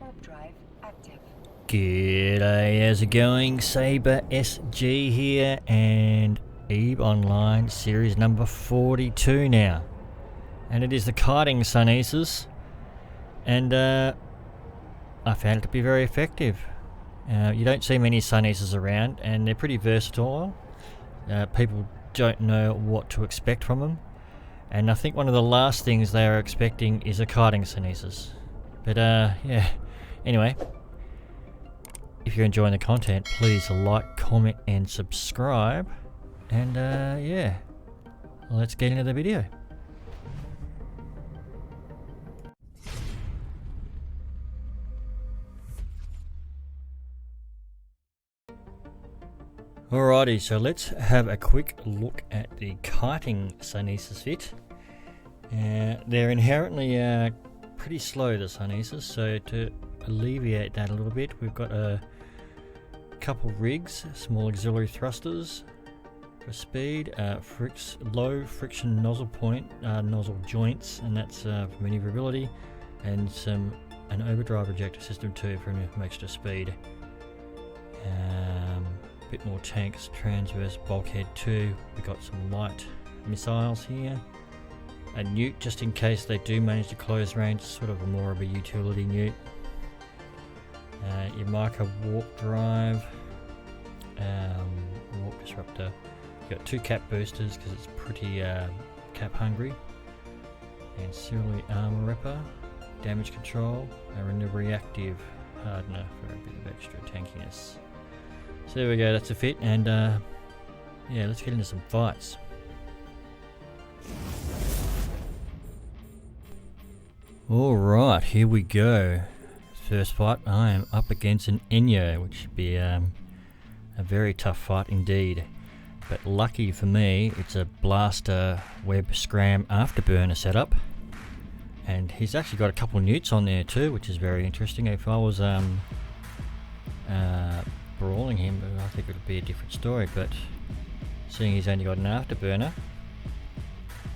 Microwarpdrive active. G'day, how's it going? Sabre SG here, and EVE Online series number 42 now. And it is the Kiting Sunesis, and I found it to be very effective. You don't see many Sunesis around, and they're pretty versatile. People don't know what to expect from them, and I think one of the last things they are expecting is a Kiting Sunesis. But yeah, anyway, if you're enjoying the content, please like, comment and subscribe, and yeah, let's get into the video. Alrighty, so let's have a quick look at the Kiting Sunesis fit. They're inherently pretty slow, the Sunesis, so to alleviate that a little bit, we've got a couple rigs, small auxiliary thrusters for speed, low friction nozzle nozzle joints, and that's for maneuverability, and an Overdrive Rejector system too for extra speed. Bit more tanks, Transverse, Bulkhead II. We've got some light missiles here. A Newt just in case they do manage to close range, sort of more of a utility Newt. Your Microwarpdrive, Warp Disruptor. You've got two cap boosters because it's pretty cap hungry. Ancillary armor repper, damage control, and a reactive hardener for a bit of extra tankiness. So there we go, that's a fit, and yeah, let's get into some fights. Alright, here we go. First fight, I am up against an Enyo, which should be a very tough fight indeed. But lucky for me, it's a blaster web scram afterburner setup. And he's actually got a couple of newts on there too, which is very interesting. If I was brawling him, I think it would be a different story, but seeing he's only got an afterburner,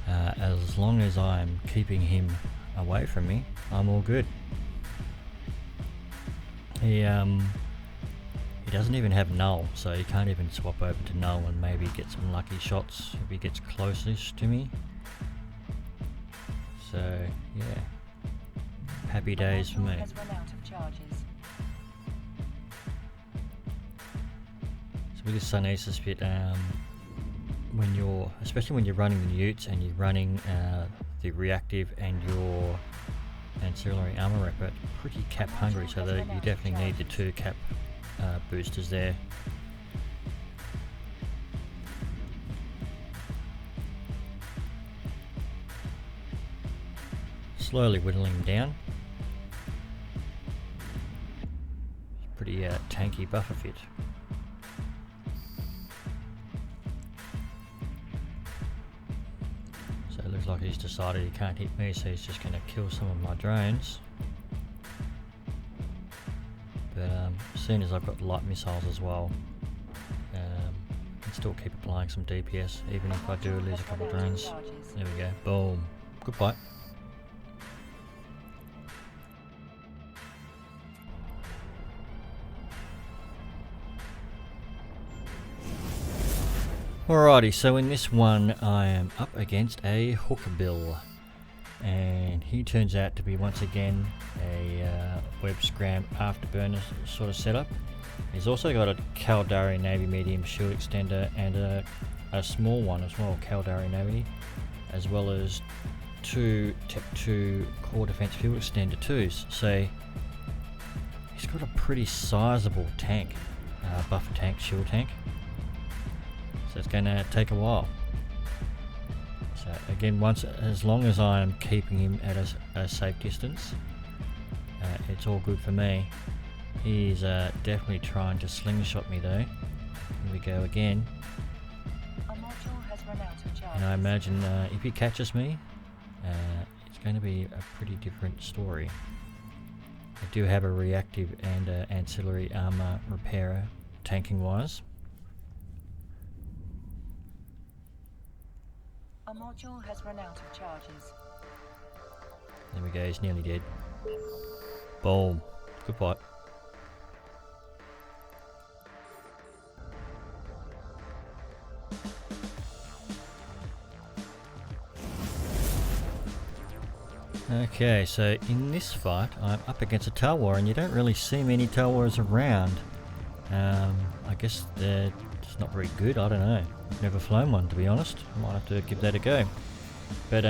as long as I'm keeping him away from me, I'm all good. He doesn't even have null, so you can't even swap over to null and maybe get some lucky shots if he gets closest to me. So yeah, happy days for me. With this Sunesis fit, especially when you're running the newts and you're running the reactive and your ancillary armor repper, pretty cap hungry, so that you definitely need the two cap boosters there. Slowly whittling them down. Pretty tanky buffer fit. Looks like he's decided he can't hit me, so he's just going to kill some of my drones. But as soon as I've got light missiles as well, I can still keep applying some DPS, even if I do lose a couple of drones. There we go, boom, good fight. Alrighty, so in this one I am up against a Hookabill, and he turns out to be once again a web scram afterburner sort of setup. He's also got a Caldari Navy medium shield extender and a small one as well, Caldari Navy, as well as two Tech 2 core defense field extender twos. So he's got a pretty sizable tank, buffer tank, shield tank. So it's going to take a while. So again, as long as I am keeping him at a safe distance, it's all good for me. He's definitely trying to slingshot me though. Here we go again. And I imagine if he catches me, it's going to be a pretty different story. I do have a reactive and ancillary armor repairer tanking wise. A module has run out of charges. There we go, he's nearly dead. Boom. Good fight. Okay, so in this fight I'm up against a Tail Warrior, and you don't really see many Tail Warriors around. I guess they're just not very good, I don't know. I've never flown one, to be honest. I might have to give that a go. But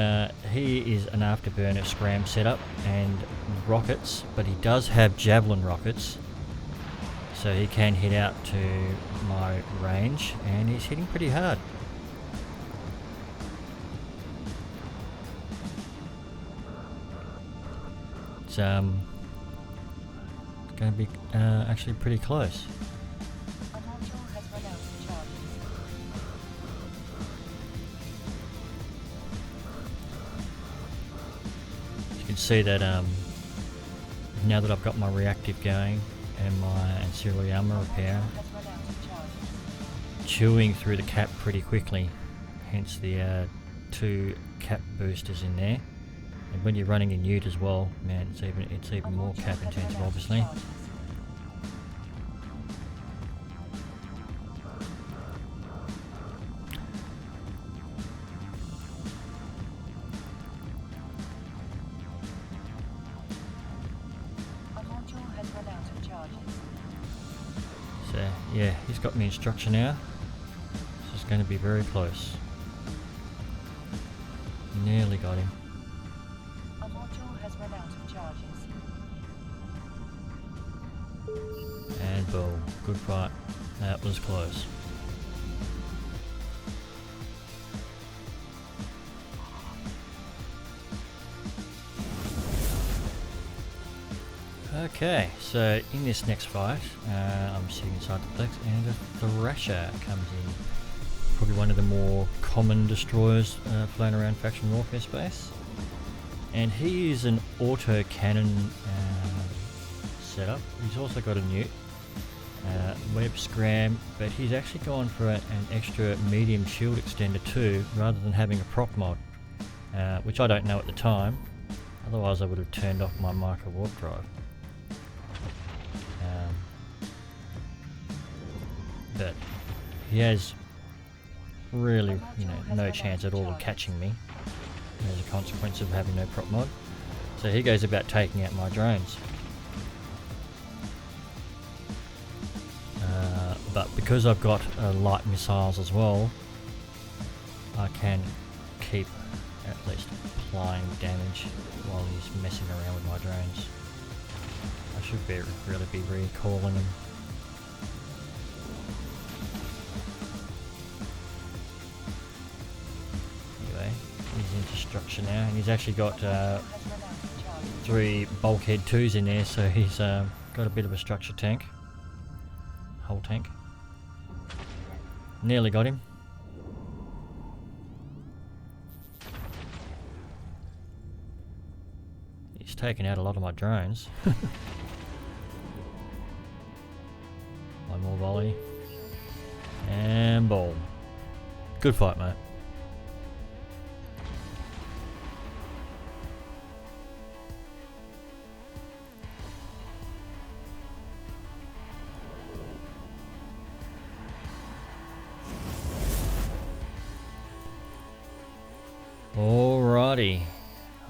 he is an afterburner scram setup and rockets, but he does have javelin rockets, so he can hit out to my range, and he's hitting pretty hard. It's going to be actually pretty close. A module has run out of charges. You can see that now that I've got my reactive going and my ancillary armor repair, Has run out of charges. chewing through the cap pretty quickly, hence the 2 cap boosters in there. And when you're running in Ute as well, man, it's even more cap intensive, obviously. A module has run out of charges. So yeah, he's got me in structure now. This is going to be very close. Nearly got him. A module has run out of charges. And boom, good fight. That was close. Okay, so in this next fight, I'm sitting inside the Plex, and a Thrasher comes in. Probably one of the more common destroyers flown around faction warfare space. And he is an auto cannon setup. He's also got a Newt, web scram, but he's actually gone for an extra medium shield extender too, rather than having a proc mod, which I don't know at the time. Otherwise I would have turned off my Microwarpdrive. But he has really, no chance at all of catching me as a consequence of having no prop mod. So he goes about taking out my drones. But because I've got light missiles as well, I can keep at least applying damage while he's messing around with my drones. I should really be recalling him. Anyway, he's into structure now, and he's actually got 3 Bulkhead 2s in there, so he's got a bit of a structure tank. Whole tank. Nearly got him. He's taken out a lot of my drones. One more volley. And boom. Good fight, mate. Alrighty,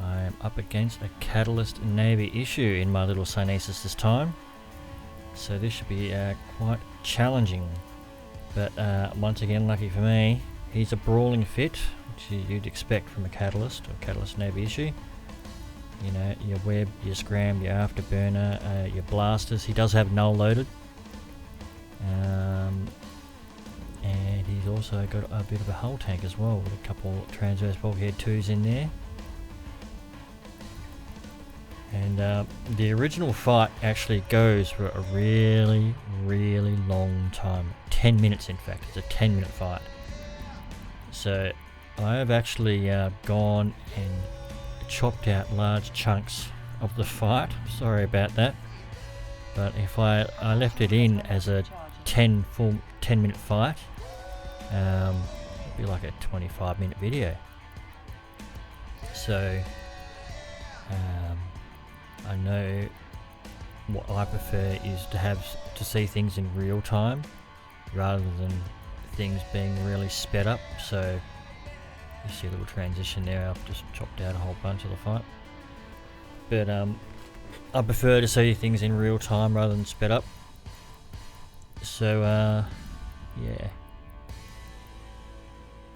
I am up against a Catalyst Navy issue in my little Sunesis this time, so this should be quite challenging. But once again, lucky for me, he's a brawling fit, which you'd expect from a Catalyst or Catalyst Navy issue. You know, your web, your scram, your afterburner, your blasters. He does have null loaded. And he's also got a bit of a hull tank as well, with a couple Transverse Bulkhead 2s in there. And the original fight actually goes for a really, really long time. 10 minutes in fact, it's a 10-minute fight. So I have actually gone and chopped out large chunks of the fight. Sorry about that. But if I left it in as a 10-minute fight, it'd be like a 25-minute video. So I know what I prefer is to see things in real time rather than things being really sped up. So you see a little transition there. I've just chopped out a whole bunch of the fight, but I prefer to see things in real time rather than sped up. So yeah,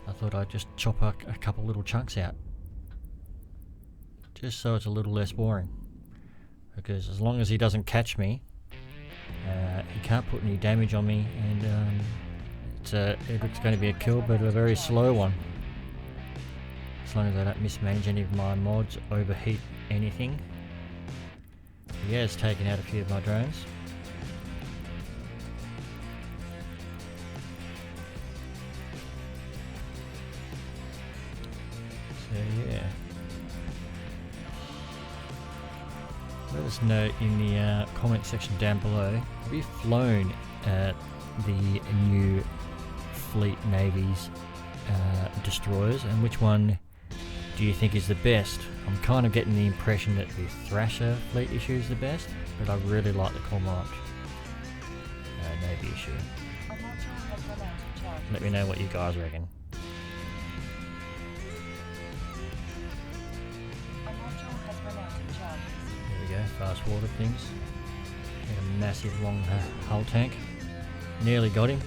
I thought I'd just chop a couple little chunks out, just so it's a little less boring. Because as long as he doesn't catch me, he can't put any damage on me, and it's going to be a kill, but a very slow one. As long as I don't mismanage any of my mods, overheat anything. He has taken out a few of my drones. So yeah. Let us know in the comment section down below, have you flown the new Fleet Navy's destroyers, and which one do you think is the best? I'm kind of getting the impression that the Thrasher fleet issue is the best, but I really like the Cormorant Navy issue. Let me know what you guys reckon. There we go, fast water things. Got a massive long hull tank. Nearly got him.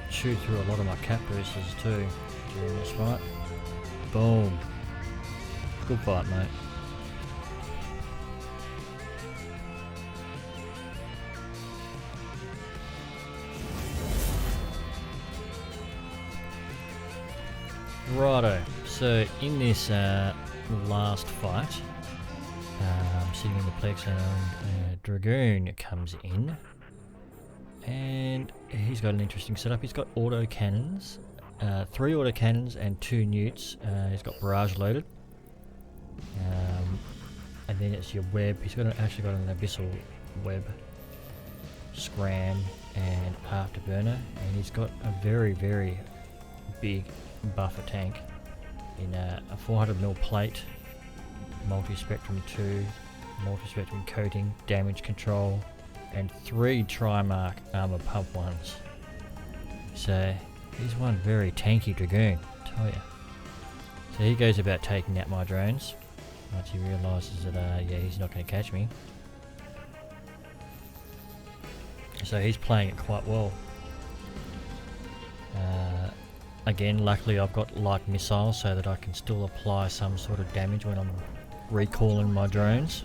Shoot through a lot of my cap boosters too during this fight. Boom. Good fight, mate. Righto, so in this last fight, sitting in the Plex and Dragoon comes in, and he's got an interesting setup. He's got auto cannons, 3 auto cannons and 2 newts. He's got barrage loaded, and then it's your web. He's actually got an abyssal web, scram, and afterburner, and he's got a very, very big buffer tank in a 400mm plate, multi-spectrum 2, multi-spectrum coating, damage control, and 3 Trimark armor pump ones. So he's one very tanky Dragoon, I tell ya. So he goes about taking out my drones once he realises that yeah, he's not going to catch me. So he's playing it quite well. Again, luckily I've got light missiles so that I can still apply some sort of damage when I'm recalling my drones.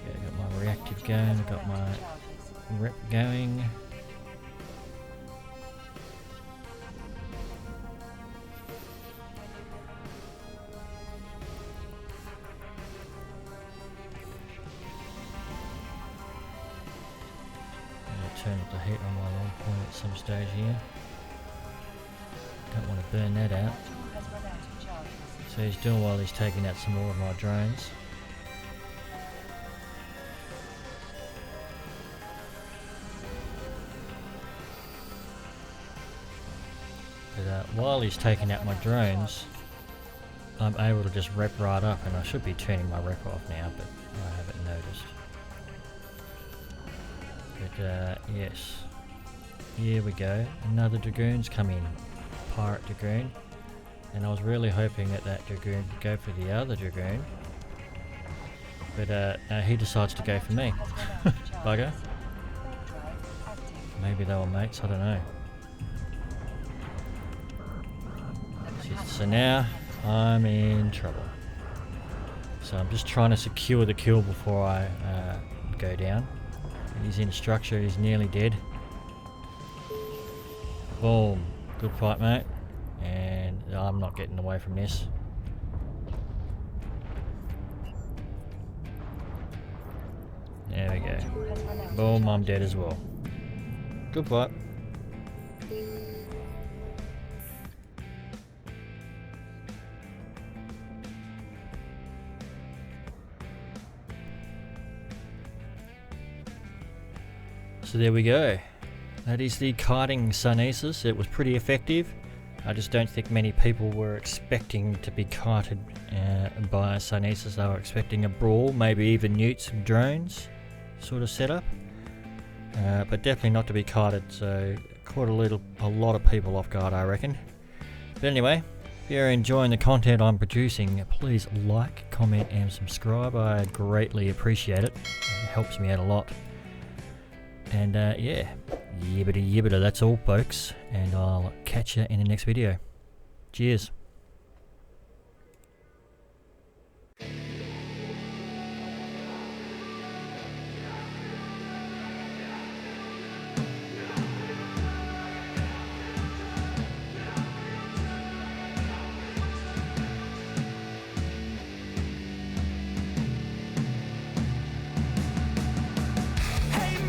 There we go, got my reactive going, I've got my rep going. Turn up the heat on my long point at some stage here. Don't want to burn that out. So he's doing while he's taking out some more of my drones. But while he's taking out my drones, I'm able to just rep right up, and I should be turning my rep off now, but I haven't noticed. But yes, here we go, another Dragoon's come in, Pirate Dragoon, and I was really hoping that that Dragoon would go for the other Dragoon, but he decides to go for me. Bugger. Maybe they were mates, I don't know. So now I'm in trouble. So I'm just trying to secure the kill before I go down. He's in structure, he's nearly dead. Boom. Good fight, mate. And I'm not getting away from this. There we go. Boom, I'm dead as well. Good fight. So there we go. that is the kiting Sunesis. It was pretty effective. I just don't think many people were expecting to be kited by a Sunesis. They were expecting a brawl, maybe even newts and drones sort of setup, but definitely not to be kited. So caught a lot of people off guard, I reckon. But anyway, if you're enjoying the content I'm producing, please like, comment and subscribe. I greatly appreciate it. It helps me out a lot. And yeah, yibbity yibbita, that's all folks, and I'll catch you in the next video. Cheers.